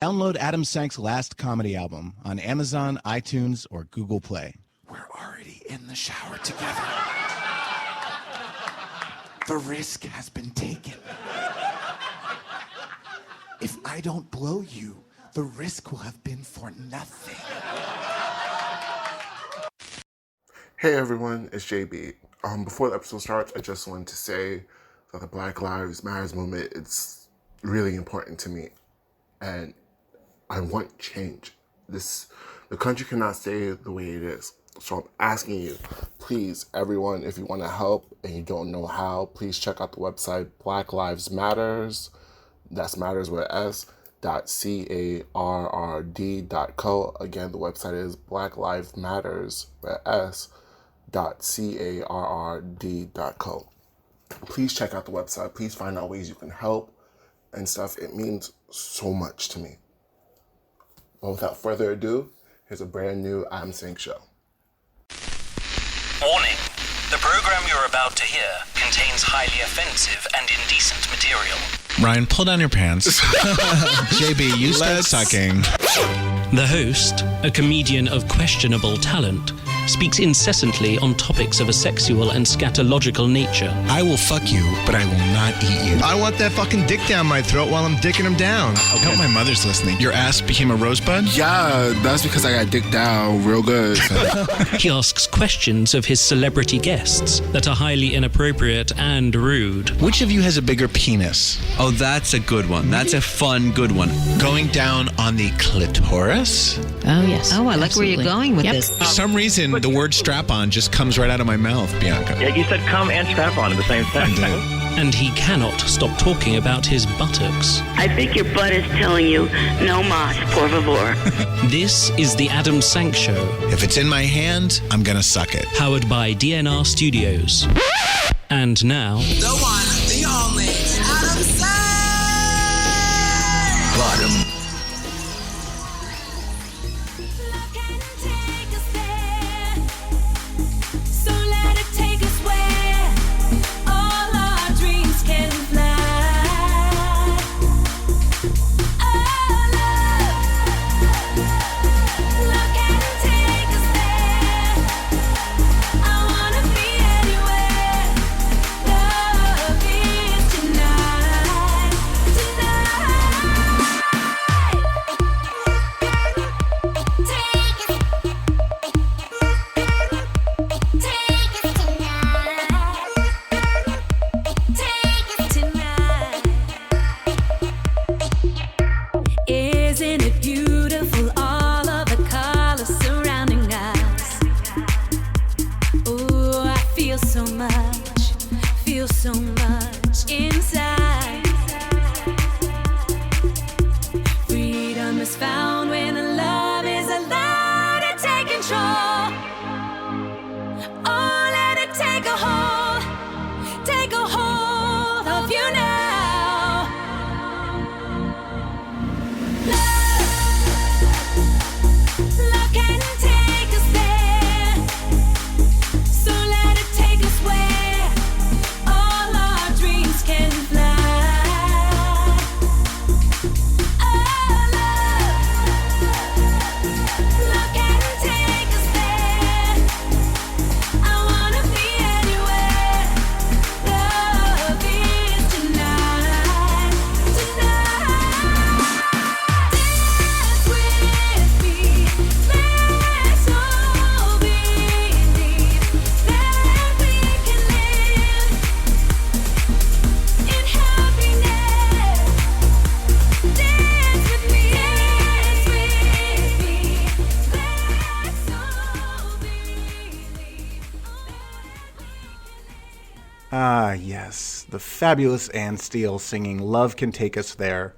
Download Adam Sank's last comedy album on Amazon, iTunes, or Google Play. We're already in the shower together. The risk has been taken. If I don't blow you, the risk will have been for nothing. Hey everyone, it's JB. Before the episode starts, I just wanted to say that the Black Lives Matter movement, it's really important to me. And I want change. The country cannot stay the way it is. So I'm asking you, please, everyone, if you want to help and you don't know how, please check out the website Black Lives Matters. That's matters with S. .carrd.co. Again, the website is Black Lives Matters with S. .carrd.co. Please check out the website. Please find out ways you can help and stuff. It means so much to me. But without further ado, here's a brand new I'm Sank show. Warning. The program you're about to hear contains highly offensive and indecent material. Ryan, pull down your pants. JB, you start sucking. The host, a comedian of questionable talent, speaks incessantly on topics of a sexual and scatological nature. I will fuck you, but I will not eat you. I want that fucking dick down my throat while I'm dicking him down. I hope my mother's listening. Your ass became a rosebud? Yeah, that's because I got dick down real good. He asks questions of his celebrity guests that are highly inappropriate and rude. Which of you has a bigger penis? Oh, that's a good one. That's a fun, good one. Going down on the clitoris? Oh, yes. Oh, I like absolutely. where you're going with this. For some reason, the word strap-on just comes right out of my mouth, Bianca. Yeah, you said come and strap-on at the same time. And he cannot stop talking about his buttocks. I think your butt is telling you, no mas, por favor. This is the Adam Sank Show. If it's in my hand, I'm gonna suck it. Powered by DNR Studios. And now... the one, the only, Adam Sank! Bottom. Ah, yes, the fabulous Ann Steele singing Love Can Take Us There.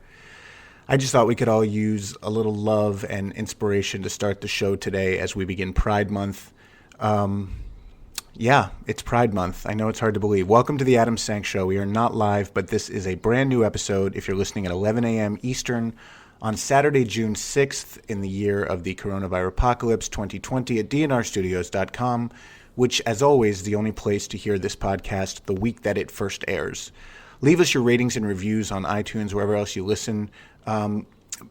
I just thought we could all use a little love and inspiration to start the show today as we begin Pride Month. Yeah, it's Pride Month. I know it's hard to believe. Welcome to the Adam Sank Show. We are not live, but this is a brand new episode if you're listening at 11 a.m. Eastern on Saturday, June 6th in the year of the coronavirus apocalypse 2020 at dnrstudios.com, which, as always, the only place to hear this podcast the week that it first airs. Leave us your ratings and reviews on iTunes, wherever else you listen.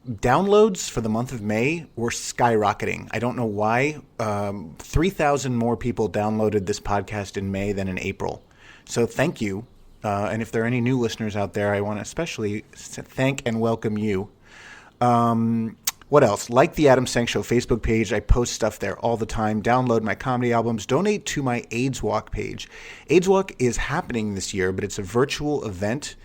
downloads for the month of May were skyrocketing. I don't know why. 3,000 more people downloaded this podcast in May than in April. So thank you. And if there are any new listeners out there, I want to especially thank and welcome you. What else? Like the Adam Sank Show Facebook page. I post stuff there all the time. Download my comedy albums. Donate to my AIDS Walk page. AIDS Walk is happening this year, but it's a virtual event.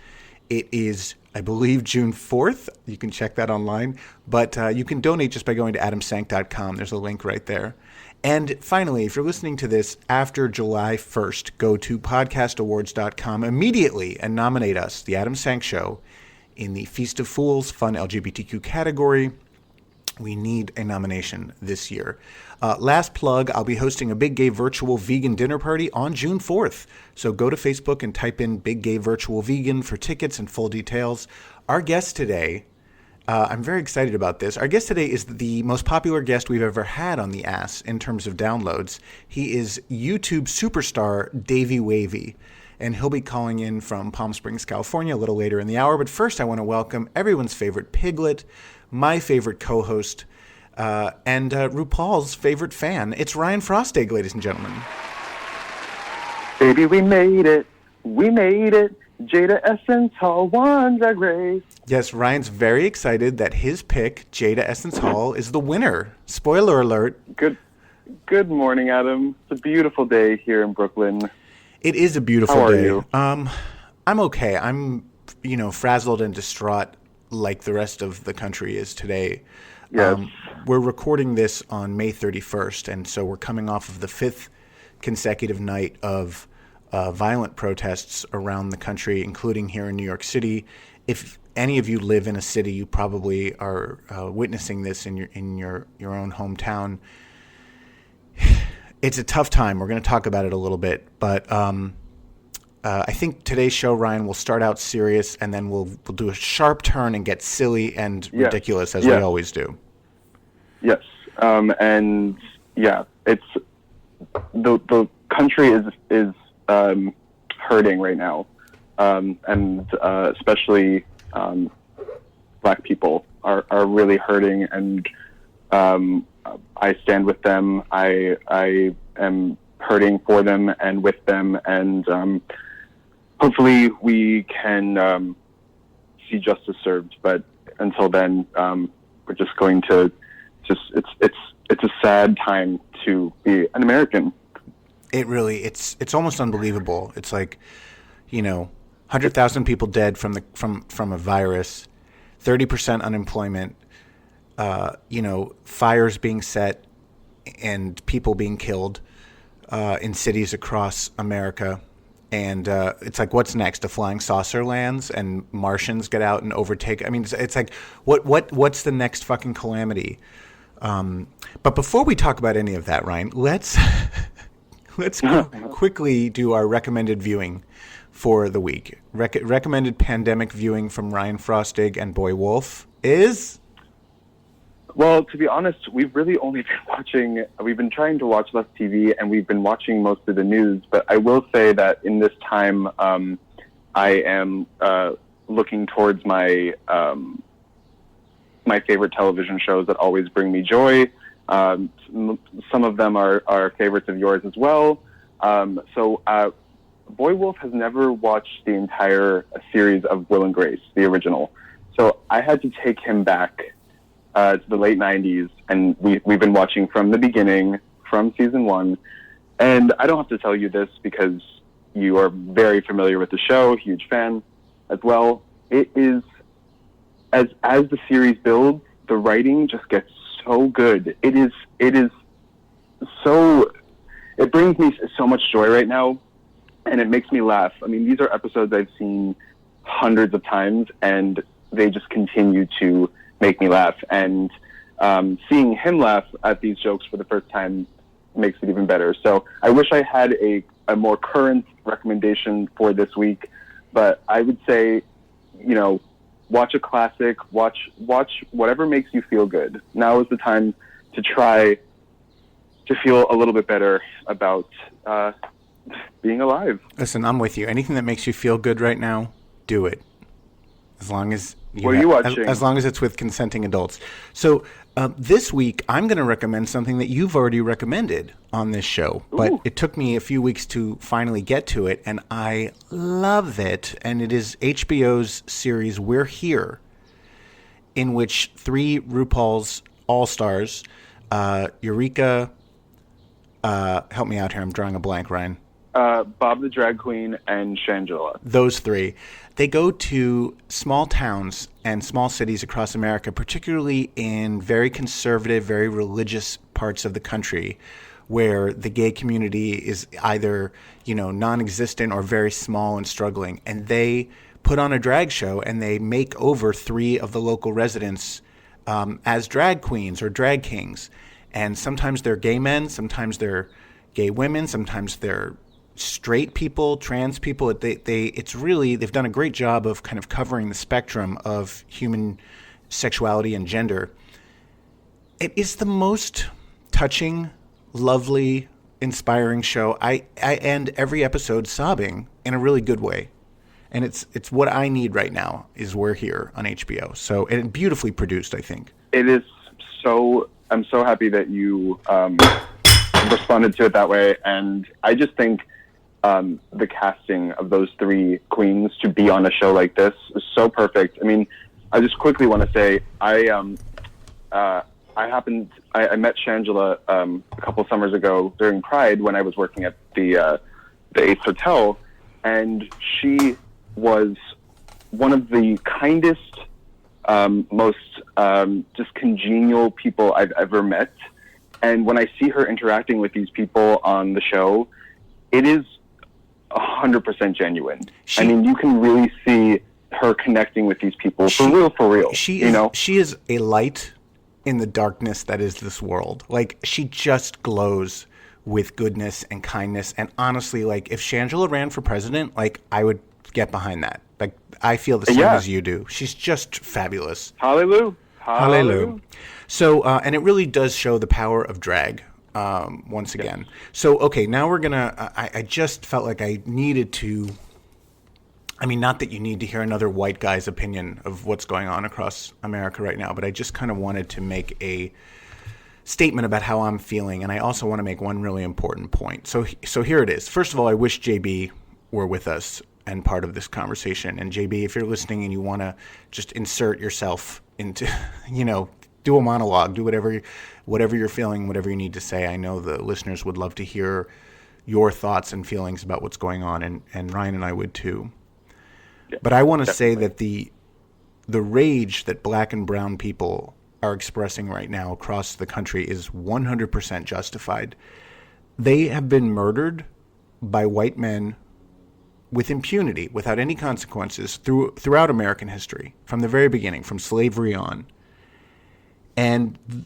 It is, I believe, June 4th. You can check that online. But you can donate just by going to adamsank.com. There's a link right there. And finally, if you're listening to this after July 1st, go to podcastawards.com immediately and nominate us, The Adam Sank Show, in the Feast of Fools Fun LGBTQ category. We need a nomination this year. Last plug, I'll be hosting a Big Gay Virtual Vegan Dinner Party on June 4th. So go to Facebook and type in Big Gay Virtual Vegan for tickets and full details. Our guest today, I'm very excited about this. Our guest today is the most popular guest we've ever had on the Ass in terms of downloads. He is YouTube superstar Davey Wavey. And he'll be calling in from Palm Springs, California a little later in the hour. But first, I want to welcome everyone's favorite piglet, my favorite co-host, and RuPaul's favorite fan. It's Ryan Prostate, ladies and gentlemen. Baby, we made it. We made it. Jada Essence Hall won Drag Race. Yes, Ryan's very excited that his pick, Jada Essence Hall, is the winner. Spoiler alert. Good morning, Adam. It's a beautiful day here in Brooklyn. It is a beautiful How are day. you? I'm okay. I'm, frazzled and distraught like the rest of the country is today. Yes. We're recording this on May 31st, and so we're coming off of the 5th consecutive night of violent protests around the country, including here in New York City. If any of you live in a city, you probably are witnessing this in your own hometown. It's a tough time. We're going to talk about it a little bit, but I think today's show, Ryan, will start out serious, and then we'll do a sharp turn and get silly and ridiculous as we always do. Yes, and yeah, it's the country is hurting right now, and especially Black people are really hurting, and I stand with them. I am hurting for them and with them, and hopefully we can see justice served. But until then, we're just going to it's a sad time to be an American. It really it's almost unbelievable. It's like 100,000 people dead from a virus, 30% unemployment. Fires being set and people being killed in cities across America. And it's like, what's next? A flying saucer lands and Martians get out and overtake. I mean, it's like, what's the next fucking calamity? But before we talk about any of that, Ryan, let's quickly do our recommended viewing for the week. Recommended pandemic viewing from Ryan Frostig and Boy Wolf is... Well, to be honest, we've really only we've been trying to watch less TV, and we've been watching most of the news. But I will say that in this time, I am looking towards my favorite television shows that always bring me joy. Some of them are favorites of yours as well. So Boy Wolf has never watched the entire series of Will and Grace, the original. So I had to take him back to the late 90s, and we've been watching from the beginning, from season 1. And I don't have to tell you this because you are very familiar with the show, huge fan as well. It is, as the series builds, the writing just gets so good. It is so, it brings me so much joy right now, and it makes me laugh. I mean, these are episodes I've seen hundreds of times, and they just continue to make me laugh, and seeing him laugh at these jokes for the first time makes it even better. So I wish I had a more current recommendation for this week, but I would say, watch a classic, watch whatever makes you feel good. Now is the time to try to feel a little bit better about being alive. Listen, I'm with you. Anything that makes you feel good right now, do it. As long as What are you watching? As long as it's with consenting adults. So this week, I'm going to recommend something that you've already recommended on this show. But it took me a few weeks to finally get to it, and I love it. And it is HBO's series We're Here, in which 3 RuPaul's All-Stars, Eureka, help me out here, I'm drawing a blank, Ryan. Bob the Drag Queen and Shangela. Those 3. They go to small towns and small cities across America, particularly in very conservative, very religious parts of the country, where the gay community is either, non-existent or very small and struggling. And they put on a drag show, and they make over 3 of the local residents as drag queens or drag kings. And sometimes they're gay men, sometimes they're gay women, sometimes they're straight people, trans people. They've done a great job of kind of covering the spectrum of human sexuality and gender. It is the most touching, lovely, inspiring show. I end every episode sobbing in a really good way. And it's what I need right now is We're Here on HBO. So, and beautifully produced, I think. It is so, I'm so happy that you responded to it that way. And I just think the casting of those 3 queens to be on a show like this is so perfect. I mean, I just quickly want to say I met Shangela a couple summers ago during Pride when I was working at the Ace Hotel, and she was one of the kindest, most just congenial people I've ever met. And when I see her interacting with these people on the show, it is 100% genuine. I mean, you can really see her connecting with these people for real. She is a light in the darkness that is this world. Like, she just glows with goodness and kindness. And honestly, like, if Shangela ran for president, like, I would get behind that. Like, I feel the same as you do. She's just fabulous. Hallelujah. Hallelujah. So, and it really does show the power of drag. Once again. So, okay, now we're going to, I just felt like I needed to, I mean, not that you need to hear another white guy's opinion of what's going on across America right now, but I just kind of wanted to make a statement about how I'm feeling, and I also want to make one really important point. So here it is. First of all, I wish JB were with us and part of this conversation. And JB, if you're listening and you want to just insert yourself into, do a monologue, do whatever you're feeling, whatever you need to say. I know the listeners would love to hear your thoughts and feelings about what's going on, and Ryan and I would too. Yeah, but I want to say that the rage that black and brown people are expressing right now across the country is 100% justified. They have been murdered by white men with impunity, without any consequences, throughout American history, from the very beginning, from slavery on. And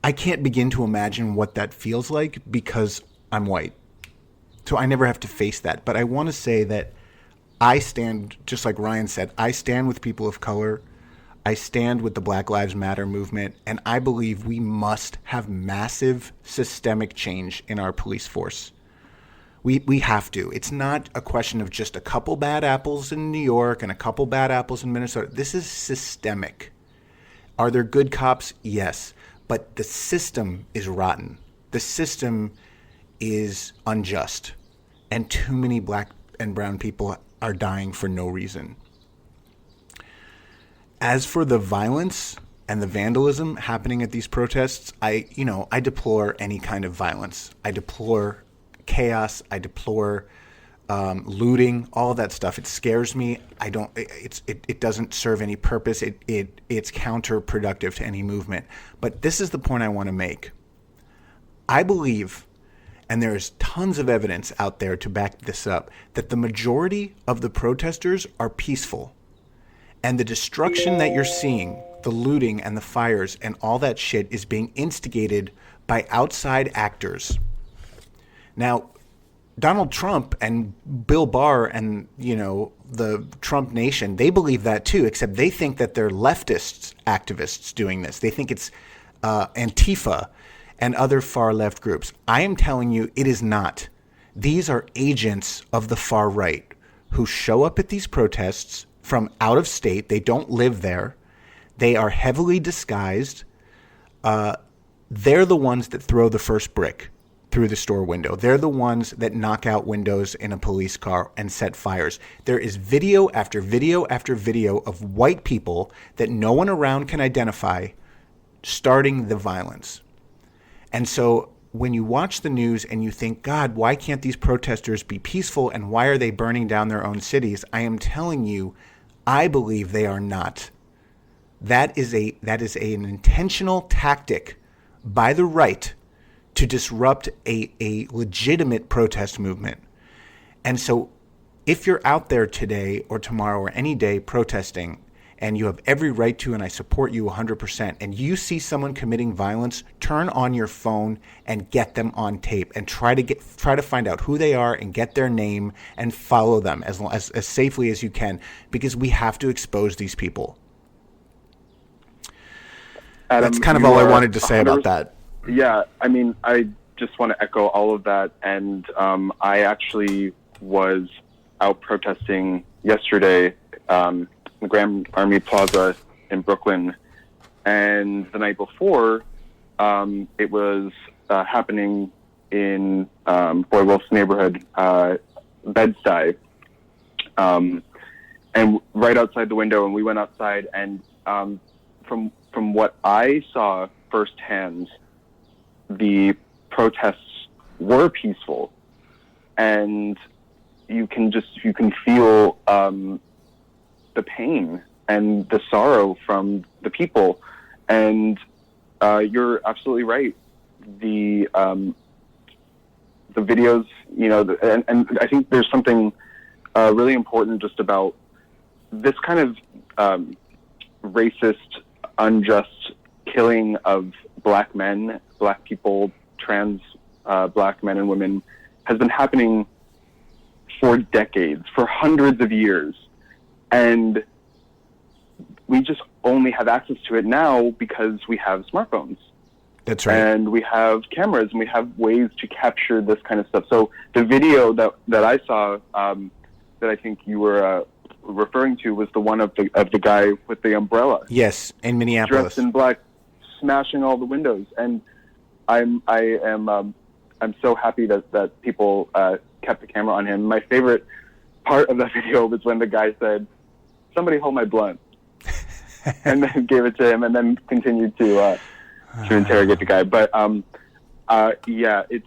I can't begin to imagine what that feels like because I'm white. So I never have to face that. But I want to say that I stand, just like Ryan said, I stand with people of color. I stand with the Black Lives Matter movement. And I believe we must have massive systemic change in our police force. We have to. It's not a question of just a couple bad apples in New York and a couple bad apples in Minnesota. This is systemic. Are there good cops? Yes. But the system is rotten. The system is unjust. And too many black and brown people are dying for no reason. As for the violence and the vandalism happening at these protests, I deplore any kind of violence. I deplore chaos. I deplore looting, all of that stuff. It scares me. It doesn't serve any purpose. It's counterproductive to any movement. But this is the point I want to make. I believe, and there's tons of evidence out there to back this up, that the majority of the protesters are peaceful. And the destruction that you're seeing, the looting and the fires and all that shit, is being instigated by outside actors. Now, Donald Trump and Bill Barr and, the Trump Nation, they believe that too, except they think that they're leftist activists doing this. They think it's Antifa and other far left groups. I am telling you, it is not. These are agents of the far right who show up at these protests from out of state. They don't live there. They are heavily disguised. They're the ones that throw the first brick through the store window. They're the ones that knock out windows in a police car and set fires. There is video after video after video of white people that no one around can identify starting the violence. And so when you watch the news and you think, God, why can't these protesters be peaceful and why are they burning down their own cities? I am telling you, I believe they are not. That is an intentional tactic by the right to disrupt a legitimate protest movement. And so if you're out there today or tomorrow or any day protesting, and you have every right to, and I support you 100%, and you see someone committing violence, turn on your phone and get them on tape and try to find out who they are and get their name and follow them as safely as you can, because we have to expose these people. Adam, that's kind of all I wanted to say about that. Yeah, I mean, I just want to echo all of that. And I actually was out protesting yesterday in the Grand Army Plaza in Brooklyn. And the night before, it was happening in Boy Wolf's neighborhood, Bed-Stuy. And right outside the window, and we went outside, and from what I saw firsthand, the protests were peaceful, and you can feel the pain and the sorrow from the people. And you're absolutely right. The videos, and I think there's something really important just about this kind of racist, unjust killing of black men, black people, trans black men and women has been happening for decades, for hundreds of years. And we just only have access to it now because we have smartphones. That's right. And we have cameras, and we have ways to capture this kind of stuff. So the video that I saw, that I think you were referring to, was the one of the guy with the umbrella. Yes, in Minneapolis, dressed in black, smashing all the windows. And I'm so happy that people kept the camera on him. My favorite part of that video was when the guy said, "Somebody hold my blunt," and then gave it to him, and then continued to interrogate the guy. But yeah, it's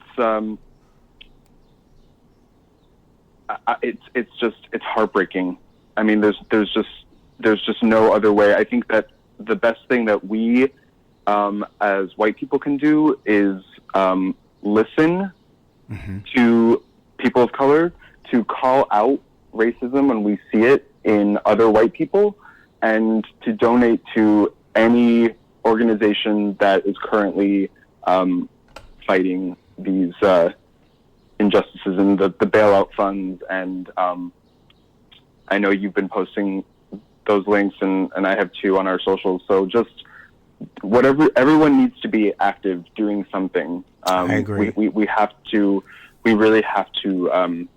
heartbreaking. I mean, there's just no other way. I think that the best thing that we as white people can do is listen to people of color, to call out racism when we see it in other white people, and to donate to any organization that is currently fighting these injustices and the bailout funds. And I know you've been posting those links, and I have too on our socials. So just everyone needs to be active, doing something. I agree. We really have to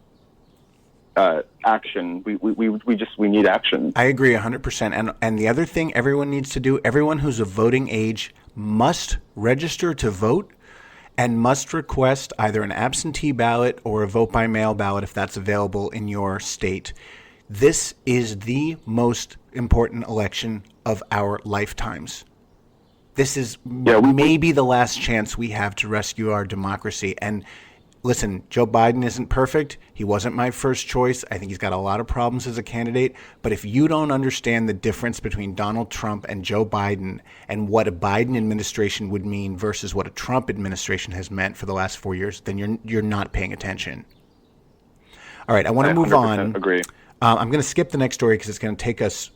action. We need action. I agree 100%. And the other thing everyone needs to do, everyone who's of voting age must register to vote and must request either an absentee ballot or a vote by mail ballot if that's available in your state. This is the most important election of our lifetimes. This is maybe the last chance we have to rescue our democracy. And listen, Joe Biden isn't perfect. He wasn't my first choice. I think he's got a lot of problems as a candidate. But if you don't understand the difference between Donald Trump and Joe Biden and what a Biden administration would mean versus what a Trump administration has meant for the last 4 years, then you're not paying attention. All right, I want to move on. Agree. I'm going to skip the next story because it's going to take us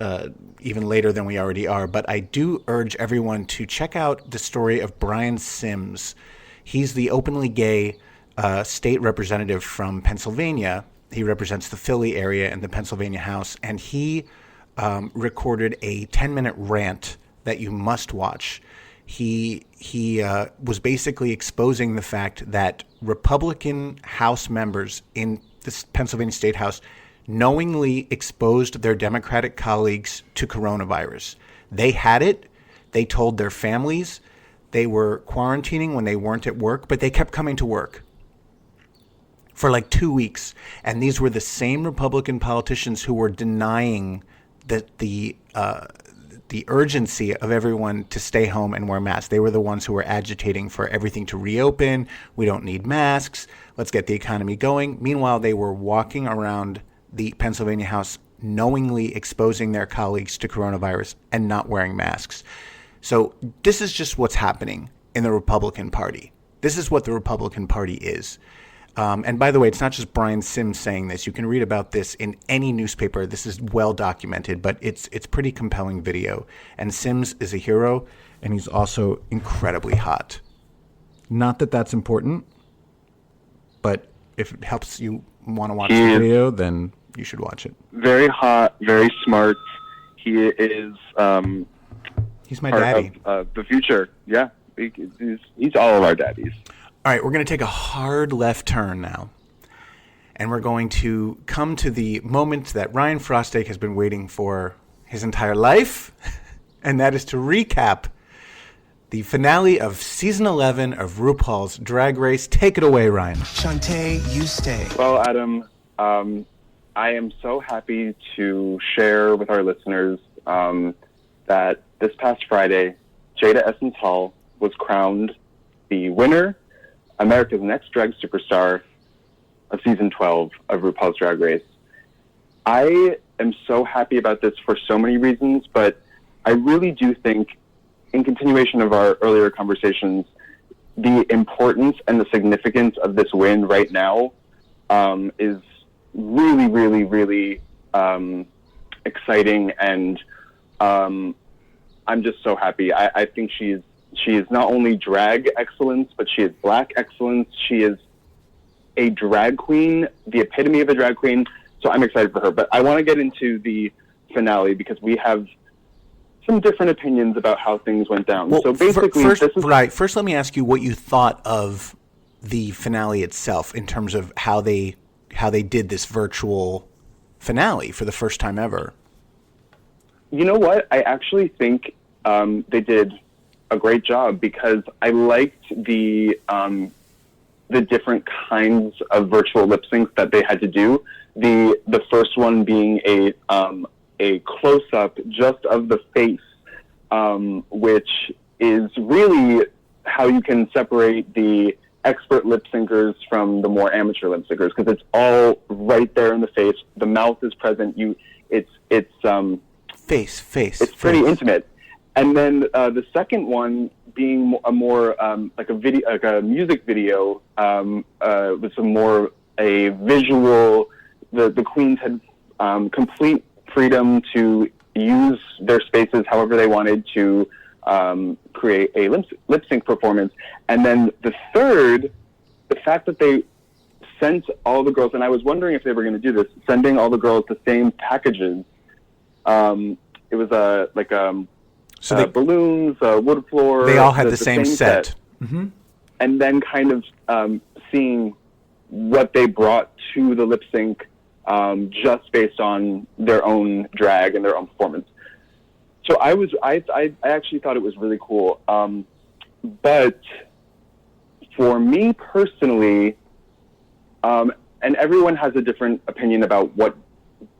even later than we already are. But I do urge everyone to check out the story of Brian Sims. He's the openly gay state representative from Pennsylvania. He represents the Philly area in the Pennsylvania House, and he recorded a 10-minute rant that you must watch. He was basically exposing the fact that Republican House members in the Pennsylvania State House knowingly exposed their Democratic colleagues to coronavirus. They had it. They told their families. They were quarantining when they weren't at work, but they kept coming to work for like 2 weeks. And these were the same Republican politicians who were denying that the urgency of everyone to stay home and wear masks. They were the ones who were agitating for everything to reopen. We don't need masks. Let's get the economy going. Meanwhile, they were walking around the Pennsylvania House knowingly exposing their colleagues to coronavirus and not wearing masks. So this is just what's happening in the Republican Party. This is what the Republican Party is. And by the way, it's not just Brian Sims saying this. You can read about this in any newspaper. This is well documented, but it's pretty compelling video. And Sims is a hero, and he's also incredibly hot. Not that that's important, but if it helps you want to watch the video, then you should watch it. Very hot, very smart. He is... he's my daddy. Of the future. Yeah, he's all of our daddies. All right, we're going to take a hard left turn now, and we're going to come to the moment that Ryan Prostate has been waiting for his entire life, and that is to recap the finale of Season 11 of RuPaul's Drag Race. Take it away, Ryan. Shantae, you stay. Well, Adam, I am so happy to share with our listeners that this past Friday, Jada Essence Hall was crowned the winner, America's Next Drag Superstar of Season 12 of RuPaul's Drag Race. I am so happy about this for so many reasons, but I really do think, in continuation of our earlier conversations, the importance and the significance of this win right now is really, really, really exciting, and I'm just so happy. I think she is not only drag excellence, but she is black excellence. She is a drag queen, the epitome of a drag queen. So I'm excited for her. But I want to get into the finale because we have some different opinions about how things went down. Well, so basically, first let me ask you what you thought of the finale itself in terms of how they did this virtual finale for the first time ever. You know what? I actually think they did a great job because I liked the different kinds of virtual lip syncs that they had to do. The first one being a close up just of the face, which is really how you can separate the expert lip syncers from the more amateur lip syncers, because it's all right there in the face. The mouth is present. It's face. It's pretty intimate. And then the second one being a more like a video, like a music video, with some more a visual. The queens had complete freedom to use their spaces however they wanted to create a lip sync performance. And then the third, the fact that they sent all the girls, and I was wondering if they were going to do this, sending all the girls the same packages. It was balloons, wood floor. They all had the same set. Mm-hmm. And then kind of seeing what they brought to the lip sync just based on their own drag and their own performance. So I actually thought it was really cool. But for me personally, and everyone has a different opinion about what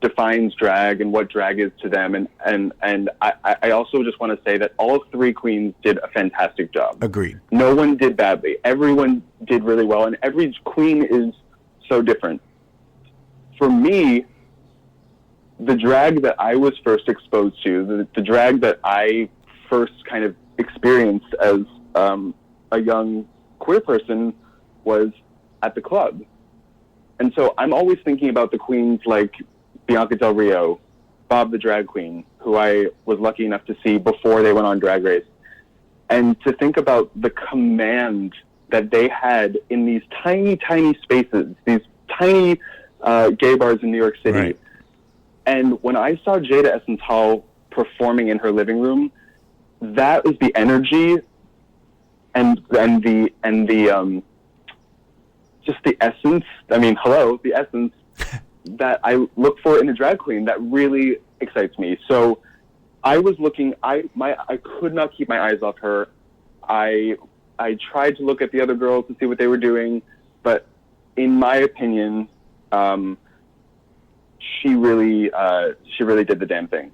defines drag and what drag is to them, and I also just want to say that all three queens did a fantastic job. Agreed. No one did badly. Everyone did really well, and every queen is so different. For me, the drag that I was first exposed to, the drag that I first kind of experienced as a young queer person, was at the club. And so I'm always thinking about the queens like Bianca Del Rio, Bob the Drag Queen, who I was lucky enough to see before they went on Drag Race. And to think about the command that they had in these tiny, tiny spaces, these tiny gay bars in New York City. Right. And when I saw Jada Essence Hall performing in her living room, that was the energy and the just the essence. I mean, hello, the essence that I look for in a drag queen that really excites me. So I was looking. I could not keep my eyes off her. I tried to look at the other girls to see what they were doing, but in my opinion, she really did the damn thing.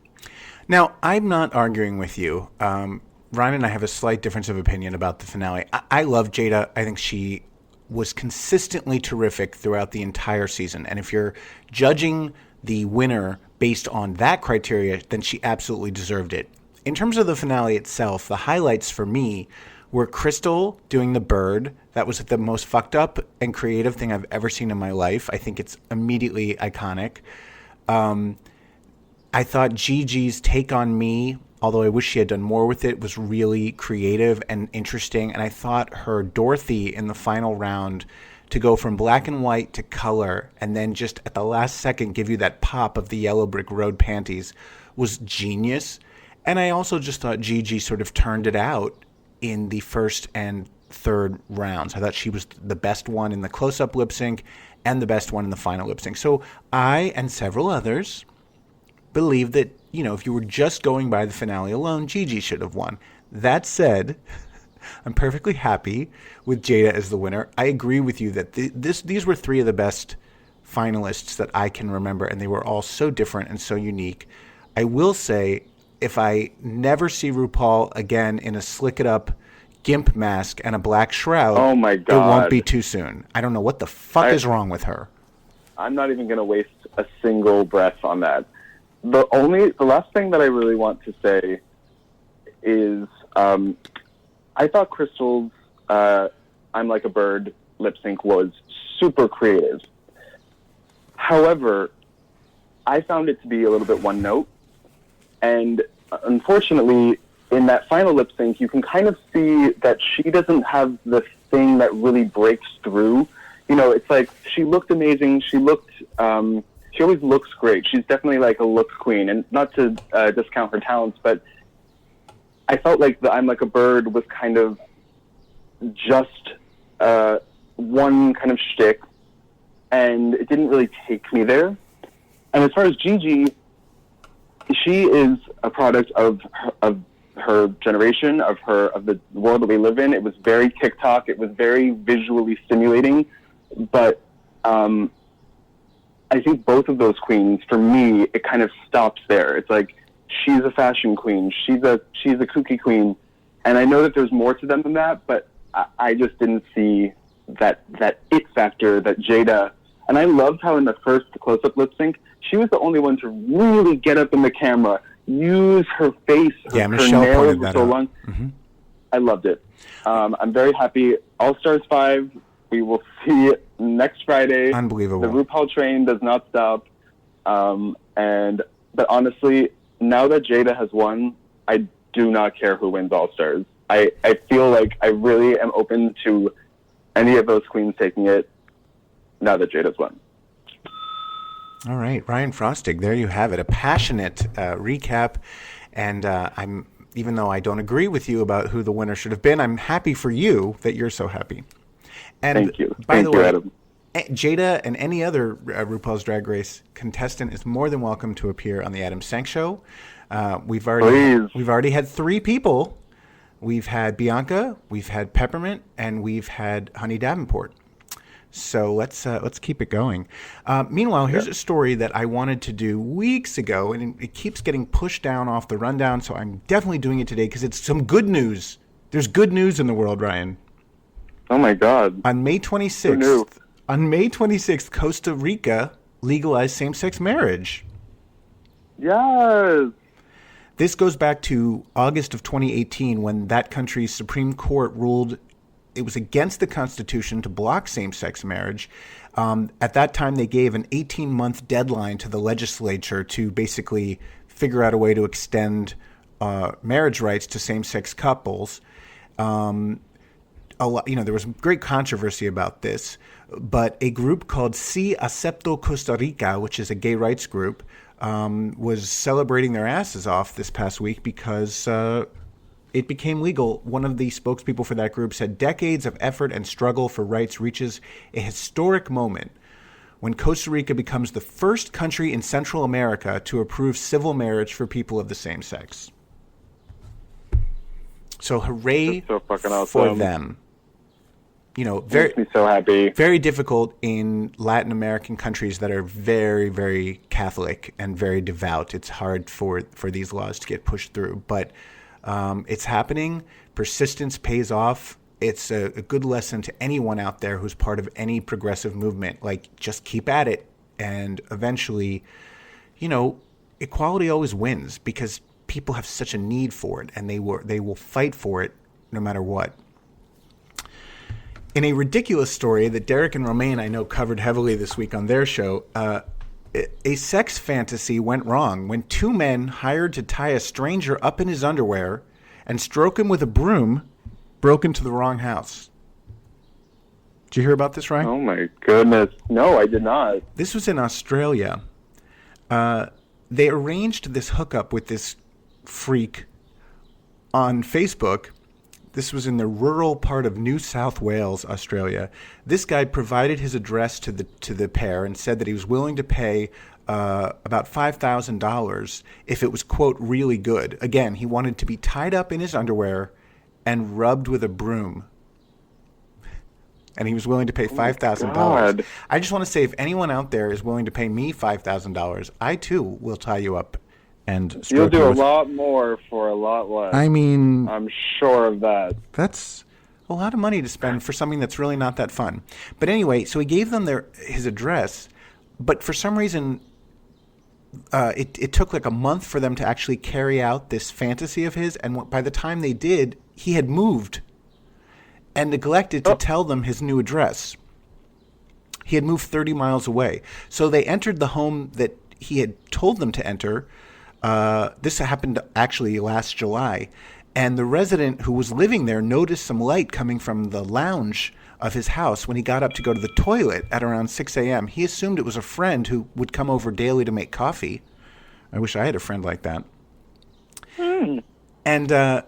Now, I'm not arguing with you. Ryan and I have a slight difference of opinion about the finale. I love Jada. I think she was consistently terrific throughout the entire season. And if you're judging the winner based on that criteria, then she absolutely deserved it. In terms of the finale itself, the highlights for me were Crystal doing the bird. That was the most fucked up and creative thing I've ever seen in my life. I think it's immediately iconic. I thought Gigi's take on me, although I wish she had done more with it, was really creative and interesting. And I thought her Dorothy in the final round to go from black and white to color and then just at the last second give you that pop of the yellow brick road panties was genius. And I also just thought Gigi sort of turned it out in the first and third rounds. I thought she was the best one in the close-up lip sync and the best one in the final lip sync. So I and several others believe that, if you were just going by the finale alone, Gigi should have won. That said, I'm perfectly happy with Jada as the winner. I agree with you that these were three of the best finalists that I can remember, and they were all so different and so unique. I will say, if I never see RuPaul again in a slick-it-up gimp mask and a black shroud, oh my God, it won't be too soon. I don't know what the fuck is wrong with her. I'm not even going to waste a single breath on that. The last thing that I really want to say is I thought Crystal's I'm Like a Bird lip sync was super creative. However, I found it to be a little bit one note. And unfortunately, in that final lip sync, you can kind of see that she doesn't have the thing that really breaks through. It's like she looked amazing. She always looks great. She's definitely like a look queen. And not to discount her talents, but I felt like the I'm Like a Bird was kind of just one kind of shtick, and it didn't really take me there. And as far as Gigi, she is a product of her generation, of the world that we live in. It was very TikTok. It was very visually stimulating. But I think both of those queens, for me, it kind of stops there. It's like she's a fashion queen. She's a kooky queen. And I know that there's more to them than that, but I just didn't see that it factor that Jada. And I loved how in the first close-up lip sync, she was the only one to really get up in the camera, use her face, her nails were so long. Mm-hmm. I loved it. I'm very happy. All-Stars 5, we will see it next Friday. Unbelievable. The RuPaul train does not stop. But honestly, now that Jada has won, I do not care who wins All-Stars. I feel like I really am open to any of those queens taking it now that Jada's won. All right, Ryan Frostig, there you have it. A passionate recap. And even though I don't agree with you about who the winner should have been, I'm happy for you that you're so happy. And thank you. By the way, Adam. Jada and any other RuPaul's Drag Race contestant is more than welcome to appear on the Adam Sank Show. We've already had 3 people. We've had Bianca, we've had Peppermint, and we've had Honey Davenport. So let's keep it going. Meanwhile, here's a story that I wanted to do weeks ago, and it keeps getting pushed down off the rundown. So I'm definitely doing it today because it's some good news. There's good news in the world, Ryan. Oh my God! On May 26th, Costa Rica legalized same-sex marriage. Yes. This goes back to August of 2018 when that country's Supreme Court ruled it was against the Constitution to block same-sex marriage. At that time, they gave an 18-month deadline to the legislature to basically figure out a way to extend marriage rights to same-sex couples. There was great controversy about this, but a group called Si Acepto Costa Rica, which is a gay rights group, was celebrating their asses off this past week because it became legal. One of the spokespeople for that group said decades of effort and struggle for rights reaches a historic moment when Costa Rica becomes the first country in Central America to approve civil marriage for people of the same sex. So hooray That's so fucking for awesome. them. Very, Makes me so happy. very difficult in Latin American countries that are very, very Catholic and very devout. It's hard for these laws to get pushed through. But it's happening. Persistence pays off. It's a good lesson to anyone out there who's part of any progressive movement. Like, just keep at it. And eventually, equality always wins because people have such a need for it, and they will fight for it no matter what. In a ridiculous story that Derek and Romaine, I know, covered heavily this week on their show, a sex fantasy went wrong when two men hired to tie a stranger up in his underwear and stroke him with a broom broke into the wrong house. Did you hear about this, Ryan? Oh, my goodness. No, I did not. This was in Australia. They arranged this hookup with this freak on Facebook. This was in the rural part of New South Wales, Australia. This guy provided his address to the pair and said that he was willing to pay about $5,000 if it was, quote, really good. Again, he wanted to be tied up in his underwear and rubbed with a broom. And he was willing to pay $5,000. I just want to say, if anyone out there is willing to pay me $5,000, I too will tie you up and You'll stroke do you a with... lot more for a lot less. I mean... I'm sure of that. That's a lot of money to spend for something that's really not that fun. But anyway, so he gave them his address, but for some reason, it took like a month for them to actually carry out this fantasy of his, and by the time they did, he had moved and neglected to tell them his new address. He had moved 30 miles away. So they entered the home that he had told them to enter. This happened actually last July. And the resident who was living there noticed some light coming from the lounge of his house when he got up to go to the toilet at around 6 a.m. He assumed it was a friend who would come over daily to make coffee. I wish I had a friend like that. And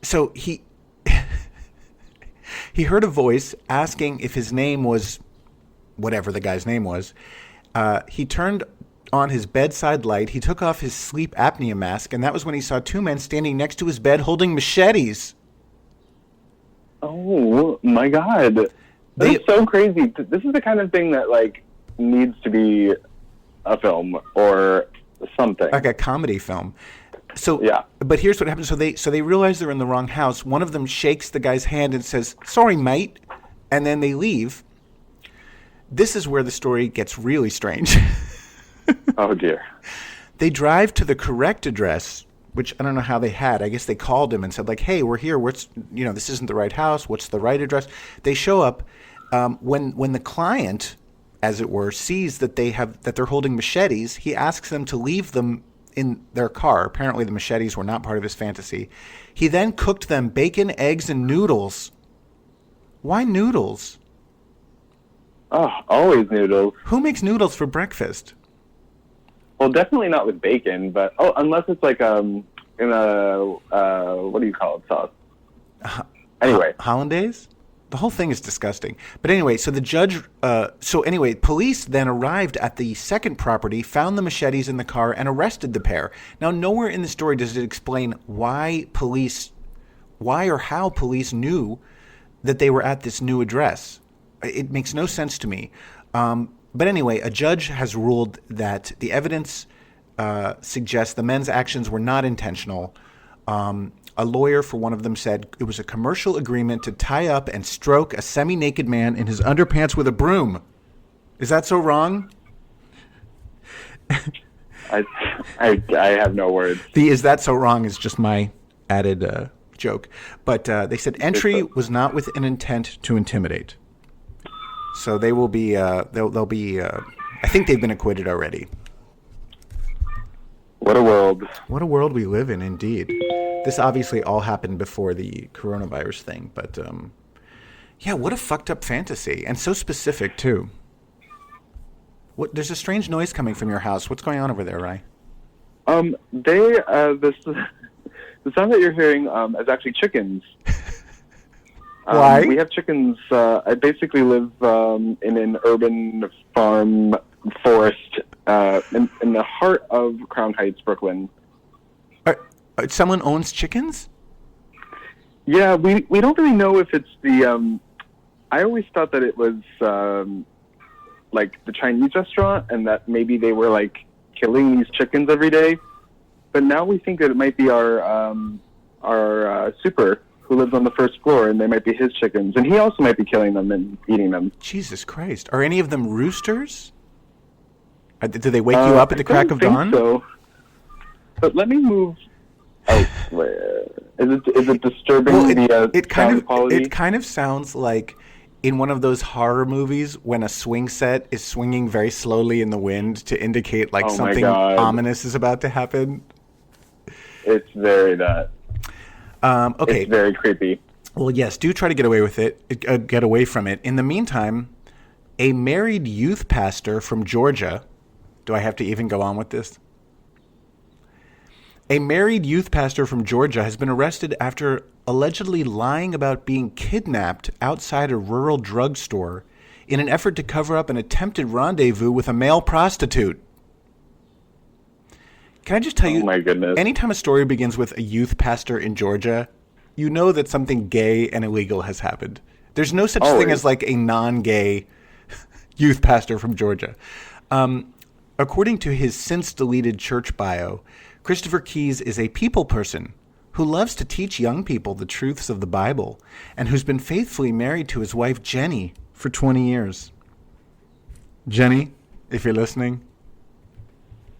so he heard a voice asking if his name was whatever the guy's name was. He turned on his bedside light. He took off his sleep apnea mask, and that was when he saw two men standing next to his bed holding machetes. Oh, my God. That's so crazy. This is the kind of thing that, like, needs to be a film or something. Like a comedy film. So, yeah. But here's what happens. So they realize they're in the wrong house. One of them shakes the guy's hand and says, "Sorry, mate." And then they leave. This is where the story gets really strange. Oh, dear. They drive to the correct address, which I don't know how they had. I guess they called him and said, like, "Hey, we're here. This isn't the right house. What's the right address?" They show up. When the client, as it were, sees that they're holding machetes, he asks them to leave them in their car. Apparently the machetes were not part of his fantasy. He then cooked them bacon, eggs, and noodles. Why noodles? Oh, always noodles. Who makes noodles for breakfast? Well, definitely not with bacon, but unless it's like in a what do you call it, sauce? Anyway, hollandaise. The whole thing is disgusting. But anyway, so the judge. Police then arrived at the second property, found the machetes in the car, and arrested the pair. Now, nowhere in the story does it explain why or how police knew that they were at this new address. It makes no sense to me. But anyway, a judge has ruled that the evidence suggests the men's actions were not intentional. A lawyer for one of them said it was a commercial agreement to tie up and stroke a semi-naked man in his underpants with a broom. Is that so wrong? I have no words. The "is that so wrong" is just my added joke. But they said entry was not with an intent to intimidate. So they will be, they'll be, I think they've been acquitted already. What a world. What a world we live in, indeed. This obviously all happened before the coronavirus thing, but yeah, what a fucked up fantasy, and so specific, too. There's a strange noise coming from your house. What's going on over there, Rai? The sound that you're hearing is actually chickens. Why? We have chickens. I basically live in an urban farm forest in the heart of Crown Heights, Brooklyn. Someone owns chickens? Yeah, we don't really know if it's the... I always thought that it was like the Chinese restaurant and that maybe they were like killing these chickens every day. But now we think that it might be our super who lives on the first floor, and they might be his chickens. And he also might be killing them and eating them. Jesus Christ. Are any of them roosters? Do they wake you up at the crack of dawn? So. But let me move elsewhere. Is it disturbing sound quality? It kind of sounds like in one of those horror movies when a swing set is swinging very slowly in the wind to indicate like something ominous is about to happen. It's very that. Okay. It's very creepy. Well, yes, do try to get away with it. Get away from it. In the meantime, a married youth pastor from Georgia. Do I have to even go on with this? A married youth pastor from Georgia has been arrested after allegedly lying about being kidnapped outside a rural drugstore in an effort to cover up an attempted rendezvous with a male prostitute. Can I just tell you, my goodness. Anytime a story begins with a youth pastor in Georgia, you know that something gay and illegal has happened. There's no such thing as like a non-gay youth pastor from Georgia. According to his since-deleted church bio, Christopher Keyes is a people person who loves to teach young people the truths of the Bible and who's been faithfully married to his wife Jenny for 20 years. Jenny, if you're listening,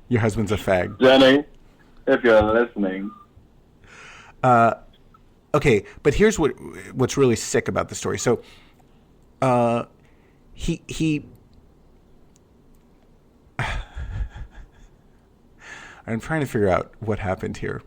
your husband's a fag. Jenny, if you're listening. Okay, but here's what's really sick about the story. So, he I'm trying to figure out what happened here.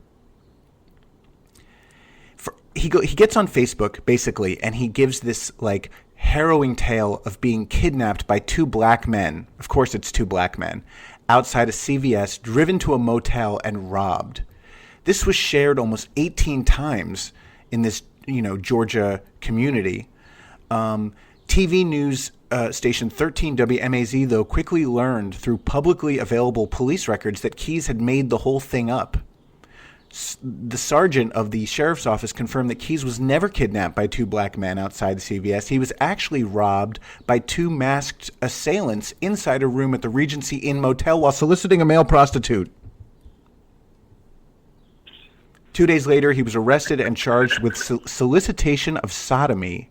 He gets on Facebook, basically, and he gives this, like, harrowing tale of being kidnapped by two black men. Of course it's two black men. Outside a CVS, driven to a motel, and robbed. This was shared almost 18 times in this, Georgia community. TV news station 13 WMAZ, though, quickly learned through publicly available police records that Keyes had made the whole thing up. The sergeant of the sheriff's office confirmed that Keyes was never kidnapped by two black men outside the CVS. He was actually robbed by two masked assailants inside a room at the Regency Inn motel while soliciting a male prostitute. 2 days later, he was arrested and charged with solicitation of sodomy,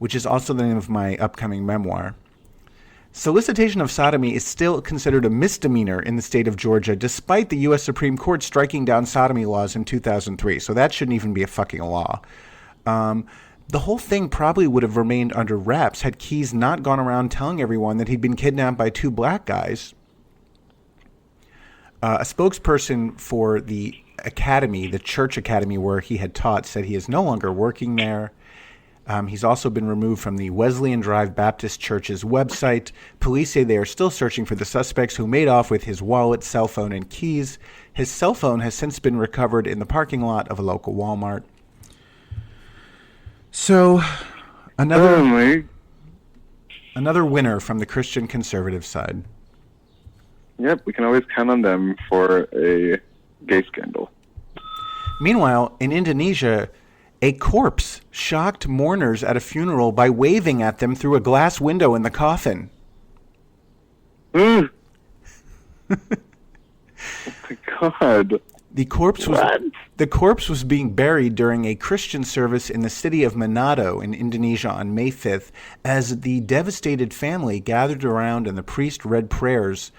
which is also the name of my upcoming memoir. Solicitation of sodomy is still considered a misdemeanor in the state of Georgia, despite the U.S. Supreme Court striking down sodomy laws in 2003. So that shouldn't even be a fucking law. The whole thing probably would have remained under wraps had Keyes not gone around telling everyone that he'd been kidnapped by two black guys. A spokesperson for the academy, the church academy where he had taught, said he is no longer working there. He's also been removed from the Wesleyan Drive Baptist Church's website. Police say they are still searching for the suspects who made off with his wallet, cell phone, and keys. His cell phone has since been recovered in the parking lot of a local Walmart. So, another winner from the Christian conservative side. Yep, we can always count on them for a gay scandal. Meanwhile, in Indonesia, a corpse shocked mourners at a funeral by waving at them through a glass window in the coffin. Oh my God. The corpse was being buried during a Christian service in the city of Manado in Indonesia on May 5th. As the devastated family gathered around and the priest read prayers,